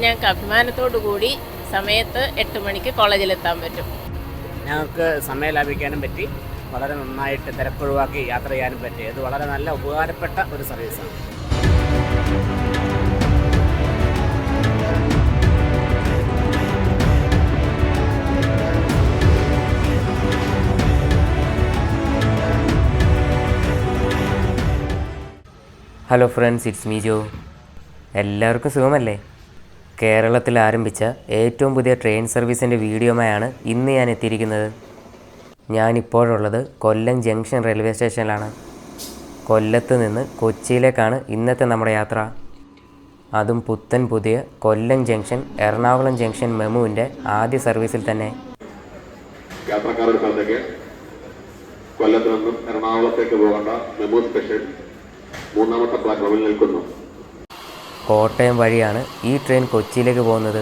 ഞങ്ങൾക്ക് അഭിമാനത്തോടു കൂടി സമയത്ത് 8 മണിക്ക് കോളേജിലെത്താൻ പറ്റും. ഞങ്ങൾക്ക് സമയം ലാഭിക്കാനും പറ്റി, വളരെ നന്നായിട്ട് തിരക്കൊഴിവാക്കി യാത്ര ചെയ്യാനും പറ്റി. ഇത് വളരെ നല്ല ഉപകാരപ്പെട്ട ഒരു സർവീസാണ്. ഹലോ ഫ്രണ്ട്സ്, ഇറ്റ്സ് മീ ജോ. എല്ലാവർക്കും സുഖമല്ലേ? കേരളത്തിൽ ആരംഭിച്ച ഏറ്റവും പുതിയ ട്രെയിൻ സർവീസിൻ്റെ വീഡിയോയുമായാണ് ഇന്ന് ഞാൻ എത്തിയിരിക്കുന്നത്. ഞാനിപ്പോഴുള്ളത് കൊല്ലം ജംഗ്ഷൻ റെയിൽവേ സ്റ്റേഷനിലാണ്. കൊല്ലത്ത് നിന്ന് കൊച്ചിയിലേക്കാണ് ഇന്നത്തെ നമ്മുടെ യാത്ര. അതും പുത്തൻ പുതിയ കൊല്ലം ജംഗ്ഷൻ എറണാകുളം ജംഗ്ഷൻ മെമുവിൻ്റെ ആദ്യ സർവീസിൽ തന്നെ. യാത്രക്കാരുടെ ശ്രദ്ധയ്ക്ക്, കൊല്ലത്ത് നിന്നും എറണാകുളത്തേക്ക് പോകേണ്ട മെമു സ്പെഷ്യൽ 3ാമത്തെ പ്ലാറ്റ്ഫോമിൽ നിൽക്കുന്നു. കോട്ടയം വഴിയാണ് ഈ ട്രെയിൻ കൊച്ചിയിലേക്ക് പോകുന്നത്.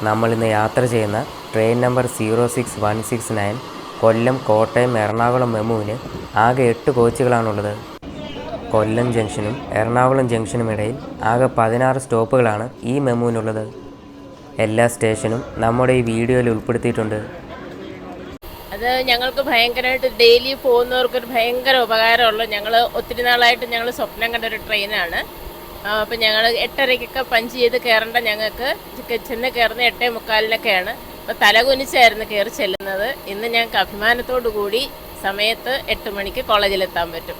നമ്മളിന്ന് യാത്ര ചെയ്യുന്ന ട്രെയിൻ നമ്പർ 06169 കൊല്ലം കോട്ടയം എറണാകുളം മെമുവിന് ആകെ 8 കോച്ചുകളാണുള്ളത്. കൊല്ലം ജംഗ്ഷനും എറണാകുളം ജംഗ്ഷനും ഇടയിൽ ആകെ 16 സ്റ്റോപ്പുകളാണ് ഈ മെമുവിനുള്ളത്. എല്ലാ സ്റ്റേഷനും നമ്മുടെ ഈ വീഡിയോയിൽ ഉൾപ്പെടുത്തിയിട്ടുണ്ട്. അത് ഞങ്ങൾക്ക് ഭയങ്കരമായിട്ട് ഡെയിലി പോകുന്നവർക്കൊരു ഭയങ്കര ഉപകാരമുള്ള, ഞങ്ങൾ ഒത്തിരി നാളായിട്ട് ഞങ്ങൾ സ്വപ്നം കണ്ടൊരു ട്രെയിനാണ്. അപ്പം ഞങ്ങൾ 8:30 പഞ്ച് ചെയ്ത് കയറേണ്ട ഞങ്ങൾക്ക് ചെന്ന് കയറുന്നത് 8:45 അപ്പോൾ തലകുനിച്ചായിരുന്നു കയറി ചെല്ലുന്നത്. ഇന്ന് ഞങ്ങൾക്ക് അഭിമാനത്തോടു കൂടി സമയത്ത് 8 മണിക്ക് കോളേജിലെത്താൻ പറ്റും.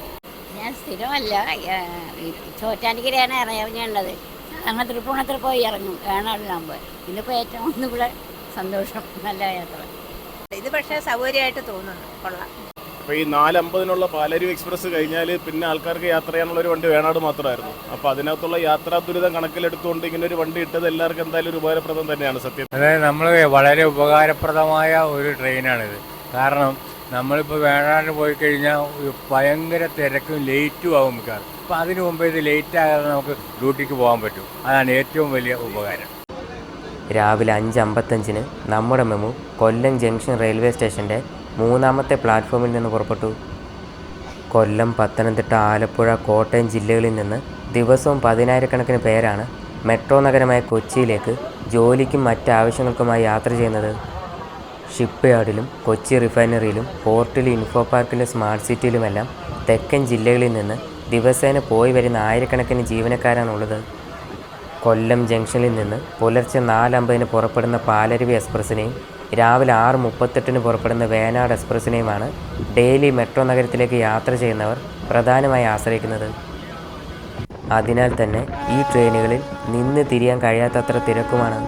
ഞാൻ സ്ഥിരമല്ല, ചോറ്റാനിക്കരയാണ് ഇറങ്ങിയുള്ളത്. അങ്ങനെ തൃപ്പൂണിത്തുറ പോയി ഇറങ്ങും വേണമില്ലാകുമ്പോൾ. ഇതിപ്പോൾ ഏറ്റവും ഒന്നുകൂടെ സന്തോഷം, നല്ല യാത്ര. ഇത് പക്ഷേ സൗകര്യമായിട്ട് തോന്നുന്നു, കൊള്ളാം. അപ്പോൾ ഈ 4:50 പാലരുവി എക്സ്പ്രസ് കഴിഞ്ഞാൽ പിന്നെ ആൾക്കാർക്ക് യാത്ര ചെയ്യാനുള്ളൊരു വണ്ടി വേണാട് മാത്രമായിരുന്നു. അപ്പോൾ അതിനകത്തുള്ള യാത്രാ ദുരിതം കണക്കിലെടുത്തുകൊണ്ട് ഇങ്ങനെ ഒരു വണ്ടി ഇട്ടത് എല്ലാവർക്കും എന്തായാലും ഒരു ഉപകാരപ്രദം തന്നെയാണ് സത്യം. അതായത് നമ്മൾ വളരെ ഉപകാരപ്രദമായ ഒരു ട്രെയിനാണിത്. കാരണം നമ്മളിപ്പോൾ വേണാട് പോയി കഴിഞ്ഞാൽ ഭയങ്കര തിരക്കും ലേറ്റും ആകും മിക്കാറ്. അപ്പോൾ അതിന് മുമ്പ് ഇത് ലേറ്റ് ആകാതെ നമുക്ക് ഡ്യൂട്ടിക്ക് പോകാൻ പറ്റും. അതാണ് ഏറ്റവും വലിയ ഉപകാരം. രാവിലെ 5:55 നമ്മുടെ മെമു കൊല്ലം ജംഗ്ഷൻ റെയിൽവേ സ്റ്റേഷൻ്റെ 3ാമത്തെ പ്ലാറ്റ്ഫോമിൽ നിന്ന് പുറപ്പെട്ടു. കൊല്ലം, പത്തനംതിട്ട, ആലപ്പുഴ, കോട്ടയം ജില്ലകളിൽ നിന്ന് ദിവസവും 10,000-കണക്കിന് പേരാണ് മെട്രോ നഗരമായ കൊച്ചിയിലേക്ക് ജോലിക്കും മറ്റാവശ്യങ്ങൾക്കുമായി യാത്ര ചെയ്യുന്നത്. ഷിപ്പ് യാർഡിലും കൊച്ചി റിഫൈനറിയിലും പോർട്ടിലും ഇൻഫോ പാർക്കിലും സ്മാർട്ട് സിറ്റിയിലുമെല്ലാം തെക്കൻ ജില്ലകളിൽ നിന്ന് ദിവസേന പോയി വരുന്ന ആയിരക്കണക്കിന് ജീവനക്കാരാണുള്ളത്. കൊല്ലം ജംഗ്ഷനിൽ നിന്ന് പുലർച്ചെ 4:50 പുറപ്പെടുന്ന പാലരുവി എക്സ്പ്രസ്സിനെയും രാവിലെ 6:38 പുറപ്പെടുന്ന വേനാട് എക്സ്പ്രസ്സിനെയുമാണ് ഡെയിലി മെട്രോ നഗരത്തിലേക്ക് യാത്ര ചെയ്യുന്നവർ പ്രധാനമായി ആശ്രയിക്കുന്നത്. അതിനാൽ തന്നെ ഈ ട്രെയിനുകളിൽ നിന്ന് തിരിയാൻ കഴിയാത്തത്ര തിരക്കുമാണ്.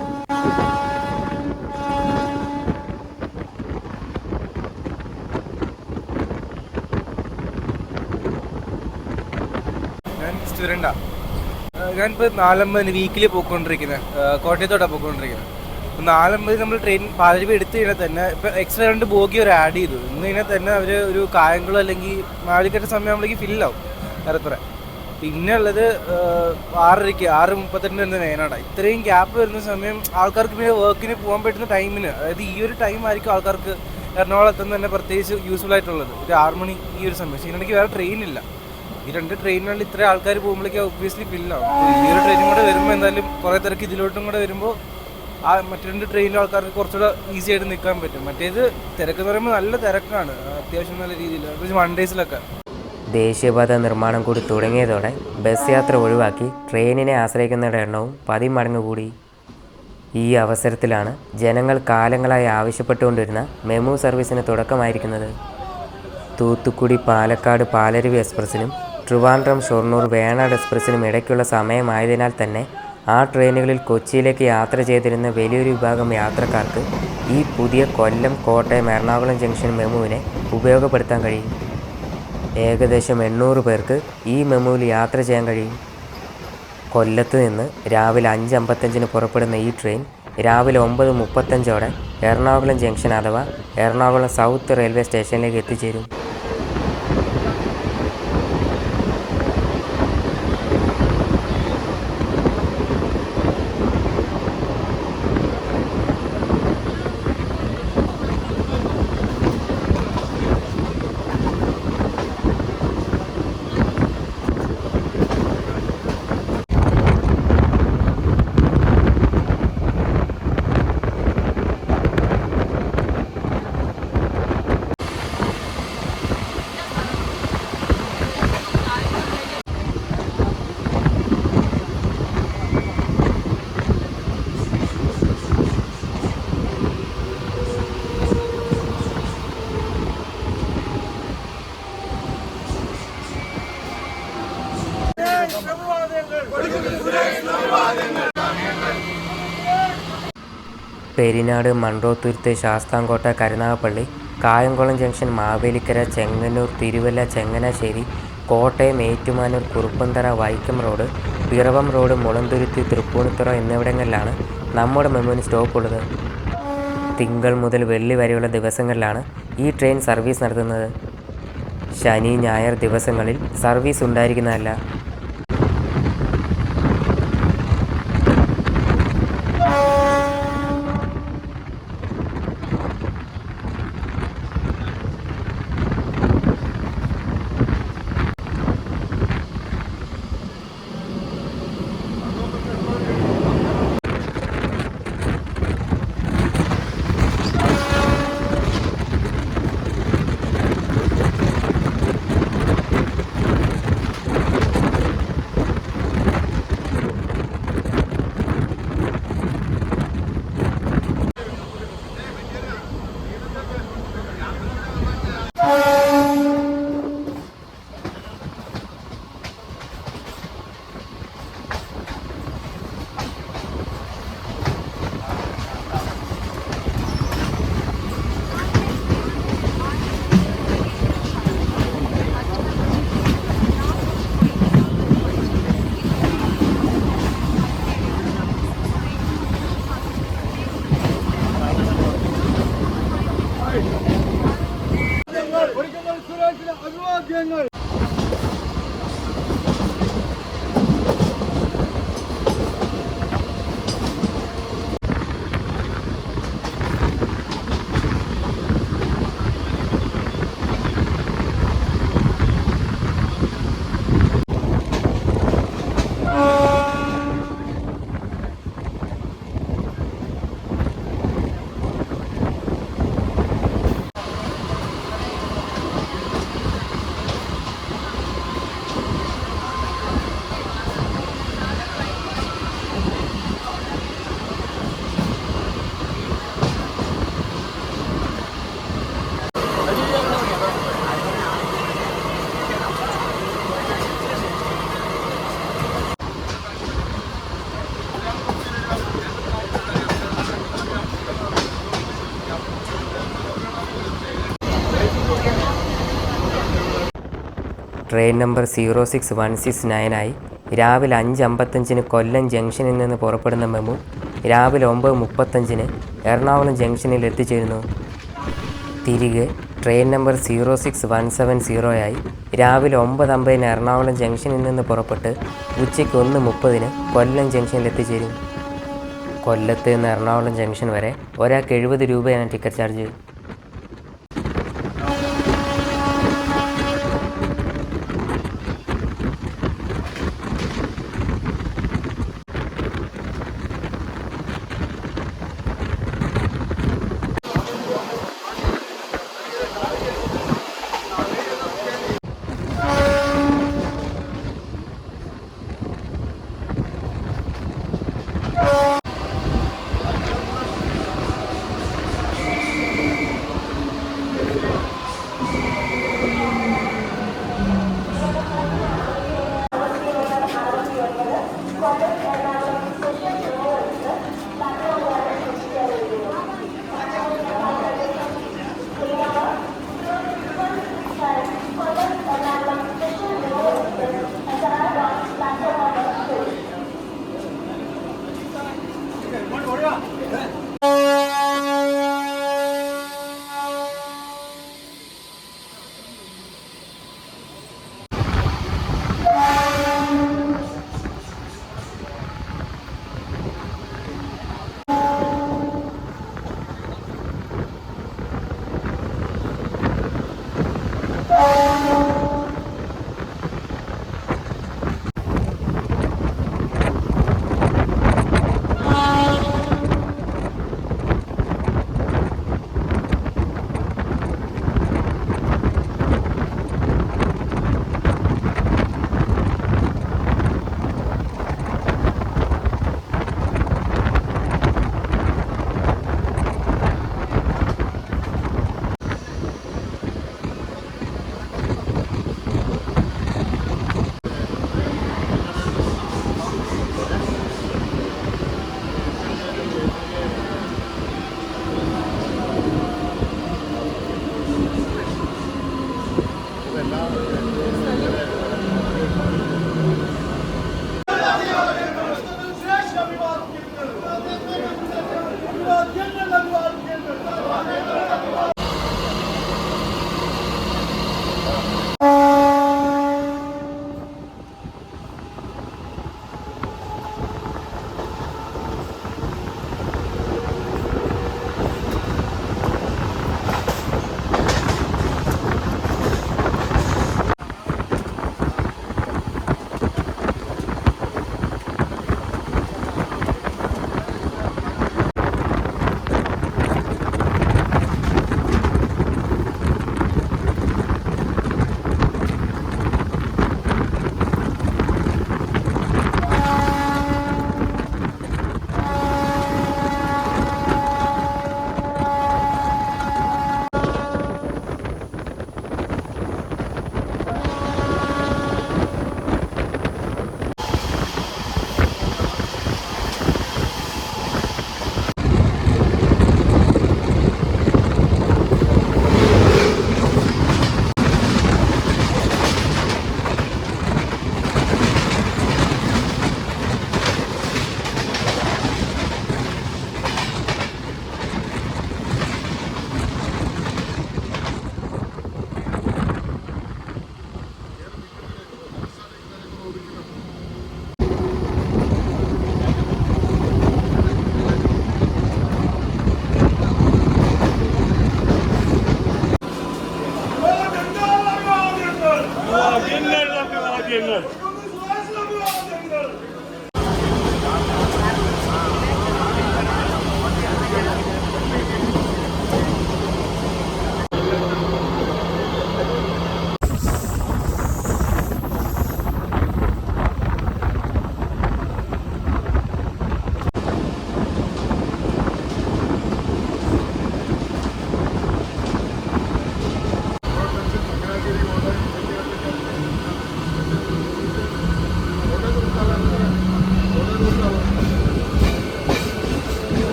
ഞാനിപ്പോൾ 4:50 വീക്കിലി പോയിക്കൊണ്ടിരിക്കുന്നത്, കോട്ടയത്തോട്ടാണ് പോയിക്കൊണ്ടിരിക്കുന്നത്. 4:50 നമ്മൾ ട്രെയിൻ പാലരുവി എടുത്തു കഴിഞ്ഞാൽ തന്നെ ഇപ്പോൾ എക്സ്ട്രാ 2 ബോഗി ഒരു ആഡ് ചെയ്തു. ഇന്ന് കഴിഞ്ഞാൽ തന്നെ അവർ ഒരു കായംകുളം അല്ലെങ്കിൽ മാളിക്കട്ട സമയമാകുമ്പോഴേക്ക് ഫില്ലാവും ഏറെക്കുറെ. പിന്നെ ഉള്ളത് 6:30 6:38 വരുന്ന വേനാടാണ്. ഇത്രയും ഗ്യാപ്പ് വരുന്ന സമയം ആൾക്കാർക്ക് പിന്നെ വർക്കിന് പോകാൻ പറ്റുന്ന ടൈമിന്, അതായത് ഈ ഒരു ടൈം ആയിരിക്കും ആൾക്കാർക്ക് എറണാകുളത്ത് തന്നെ പ്രത്യേകിച്ച് യൂസ്ഫുൾ ആയിട്ടുള്ളത്. ഒരു 6 മണി ഈ ഒരു സമയം. പക്ഷേ ഇതിനിടയ്ക്ക് വേറെ ട്രെയിനില്ല. ഈ 2 ട്രെയിനുകളിൽ ഇത്ര ആൾക്കാർ പോകുമ്പോഴേക്കും ഒബ്വിയസ്ലി ഫില്ലാവും. ഈ ഒരു ട്രെയിനും കൂടെ വരുമ്പോൾ എന്തായാലും കുറേ തിരക്ക് ഇതിലോട്ടും കൂടെ വരുമ്പോൾ ആ മറ്റു 2 ട്രെയിനിലും ആൾക്കാർക്ക് കുറച്ചുകൂടെ ഈസി ആയിട്ട് നിൽക്കാൻ പറ്റും. മറ്റേത് തിരക്കെന്ന് പറയുമ്പോൾ നല്ല തിരക്കാണ്, അത്യാവശ്യം നല്ല രീതിയിൽ, പ്രത്യേകിച്ച് മൺഡേയ്സിലൊക്കെ. ദേശീയപാത നിർമ്മാണം കൂടി തുടങ്ങിയതോടെ ബസ് യാത്ര ഒഴിവാക്കി ട്രെയിനിനെ ആശ്രയിക്കുന്നവരുടെ എണ്ണവും 10 മടങ്ങ് കൂടി. ഈ അവസരത്തിലാണ് ജനങ്ങൾ കാലങ്ങളായി ആവശ്യപ്പെട്ടുകൊണ്ടിരുന്ന മെമു സർവീസിന് തുടക്കമായിരിക്കുന്നത്. തൂത്തുക്കുടി പാലക്കാട് പാലരുവി എക്സ്പ്രസ്സിനും ട്രിവാൻഡ്രം ഷൊർണൂർ വേണാട് എക്സ്പ്രസ്സിനും ഇടയ്ക്കുള്ള സമയമായതിനാൽ തന്നെ ആ ട്രെയിനുകളിൽ കൊച്ചിയിലേക്ക് യാത്ര ചെയ്തിരുന്ന വലിയൊരു വിഭാഗം യാത്രക്കാർക്ക് ഈ പുതിയ കൊല്ലം, കോട്ടയം, എറണാകുളം ജംഗ്ഷൻ മെമുവിനെ ഉപയോഗപ്പെടുത്താൻ കഴിയും. ഏകദേശം 800 പേർക്ക് ഈ മെമുവിൽ യാത്ര ചെയ്യാൻ കഴിയും. കൊല്ലത്ത് നിന്ന് രാവിലെ 5:55 പുറപ്പെടുന്ന ഈ ട്രെയിൻ രാവിലെ 9:35 എറണാകുളം ജംഗ്ഷൻ അഥവാ എറണാകുളം സൗത്ത് റെയിൽവേ സ്റ്റേഷനിലേക്ക് എത്തിച്ചേരും. Perinad, Munroethuruthu, Sasthamkotta, Karunagappally, Kayamkulam junction, Mavelikkara, Chengannur, Thiruvalla, Changanassery, Kottayam, Ettumanoor, Kuruppanthara, Vaikom road, Piravom road, Mulanthuruthy, Tripunithura എന്നിവിടങ്ങളിലാണ് നമ്മുടെ മെമുവിന് സ്റ്റോപ്പുള്ളത്. തിങ്കൾ മുതൽ വെള്ളി വരെയുള്ള ദിവസങ്ങളിലാണ് ഈ ട്രെയിൻ സർവീസ് നടത്തുന്നത്. ശനി, ഞായർ ദിവസങ്ങളിൽ സർവീസ് ഉണ്ടായിരിക്കുന്നതല്ല. ട്രെയിൻ നമ്പർ 06169 രാവിലെ 5:55 കൊല്ലം ജംഗ്ഷനിൽ നിന്ന് പുറപ്പെടുന്ന മെമു രാവിലെ 9:35 എറണാകുളം ജംഗ്ഷനിൽ എത്തിച്ചേരുന്നു. തിരികെ ട്രെയിൻ നമ്പർ 06170 രാവിലെ 9:50 എറണാകുളം ജംഗ്ഷനിൽ നിന്ന് പുറപ്പെട്ട് ഉച്ചയ്ക്ക് 1:30 കൊല്ലം ജംഗ്ഷനിൽ എത്തിച്ചേരും. കൊല്ലത്ത് നിന്ന് എറണാകുളം ജംഗ്ഷൻ വരെ ഒരാൾക്ക് 70 രൂപയാണ് ടിക്കറ്റ് ചാർജ്.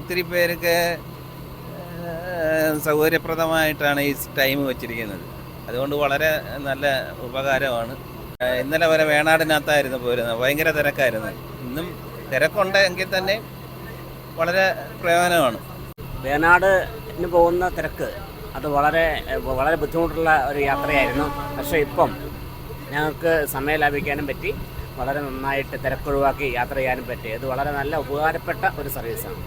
ഒത്തിരി പേർക്ക് സൗകര്യപ്രദമായിട്ടാണ് ഈ ടൈം വെച്ചിരിക്കുന്നത്. അതുകൊണ്ട് വളരെ നല്ല ഉപകാരമാണ്. ഇന്നലെ വരെ വേണാടിനകത്തായിരുന്നു പോരുന്നത്, ഭയങ്കര തിരക്കായിരുന്നു. ഇന്നും തിരക്കുണ്ടെങ്കിൽ തന്നെ വളരെ പ്രയോജനമാണ്. വേണാടിന് പോകുന്ന തിരക്ക് അത് വളരെ വളരെ ബുദ്ധിമുട്ടുള്ള ഒരു യാത്രയായിരുന്നു. പക്ഷേ ഇപ്പം ഞങ്ങൾക്ക് സമയം ലാഭിക്കാനും പറ്റി, വളരെ നന്നായിട്ട് തിരക്കൊഴിവാക്കി യാത്ര ചെയ്യാനും പറ്റി. ഇത് വളരെ നല്ല ഉപകാരപ്പെട്ട ഒരു സർവീസാണ്.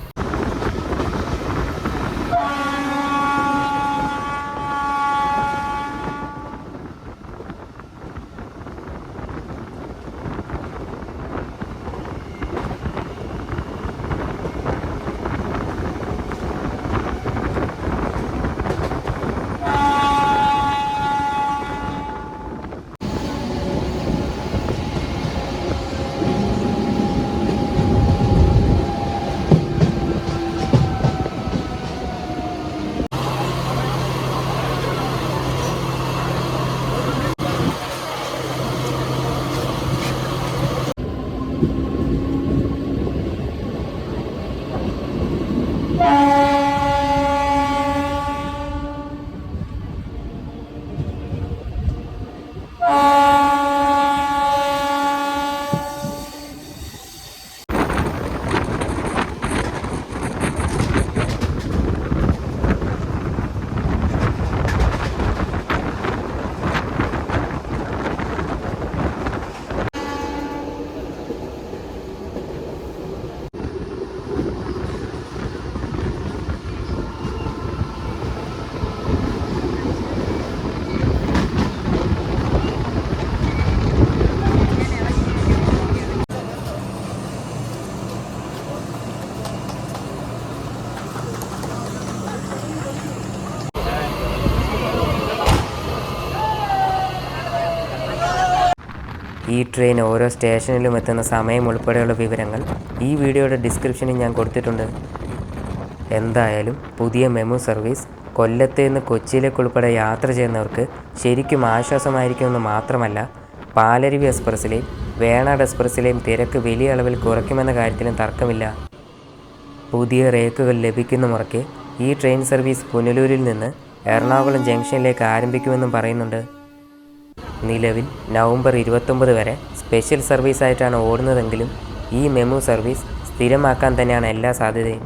ഈ ട്രെയിൻ ഓരോ സ്റ്റേഷനിലും എത്തുന്ന സമയം ഉൾപ്പെടെയുള്ള വിവരങ്ങൾ ഈ വീഡിയോയുടെ ഡിസ്ക്രിപ്ഷനിൽ ഞാൻ കൊടുത്തിട്ടുണ്ട്. എന്തായാലും പുതിയ മെമു സർവീസ് കൊല്ലത്ത് നിന്ന് കൊച്ചിയിലേക്ക് ഉൾപ്പെടെ യാത്ര ചെയ്യുന്നവർക്ക് ശരിക്കും ആശ്വാസമായിരിക്കുമെന്ന് മാത്രമല്ല, പാലരുവി എക്സ്പ്രസ്സിലെയും വേണാട് എക്സ്പ്രസ്സിലെയും തിരക്ക് വലിയ അളവിൽ കുറയ്ക്കുമെന്ന കാര്യത്തിലും തർക്കമില്ല. പുതിയ റേക്കുകൾ ലഭിക്കുന്ന മുറയ്ക്ക് ഈ ട്രെയിൻ സർവീസ് പുനലൂരിൽ നിന്ന് എറണാകുളം ജംഗ്ഷനിലേക്ക് ആരംഭിക്കുമെന്നും പറയുന്നുണ്ട്. നിലവിൽ നവംബർ 29 വരെ സ്പെഷ്യൽ സർവീസായിട്ടാണ് ഓടുന്നതെങ്കിലും ഈ മെമു സർവീസ് സ്ഥിരമാക്കാൻ തന്നെയാണ് എല്ലാ സാധ്യതയും.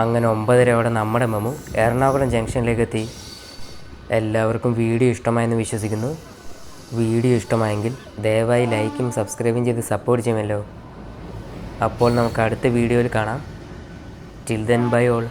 അങ്ങനെ 9:30 നമ്മുടെ മെമു എറണാകുളം ജംഗ്ഷനിലേക്ക് എത്തി. എല്ലാവർക്കും വീഡിയോ ഇഷ്ടമായെന്ന് വിശ്വസിക്കുന്നു. വീഡിയോ ഇഷ്ടമായെങ്കിൽ ദയവായി ലൈക്കും സബ്സ്ക്രൈബും ചെയ്ത് സപ്പോർട്ട് ചെയ്യുമല്ലോ. അപ്പോൾ നമുക്ക് അടുത്ത വീഡിയോയിൽ കാണാം. Till then bye all.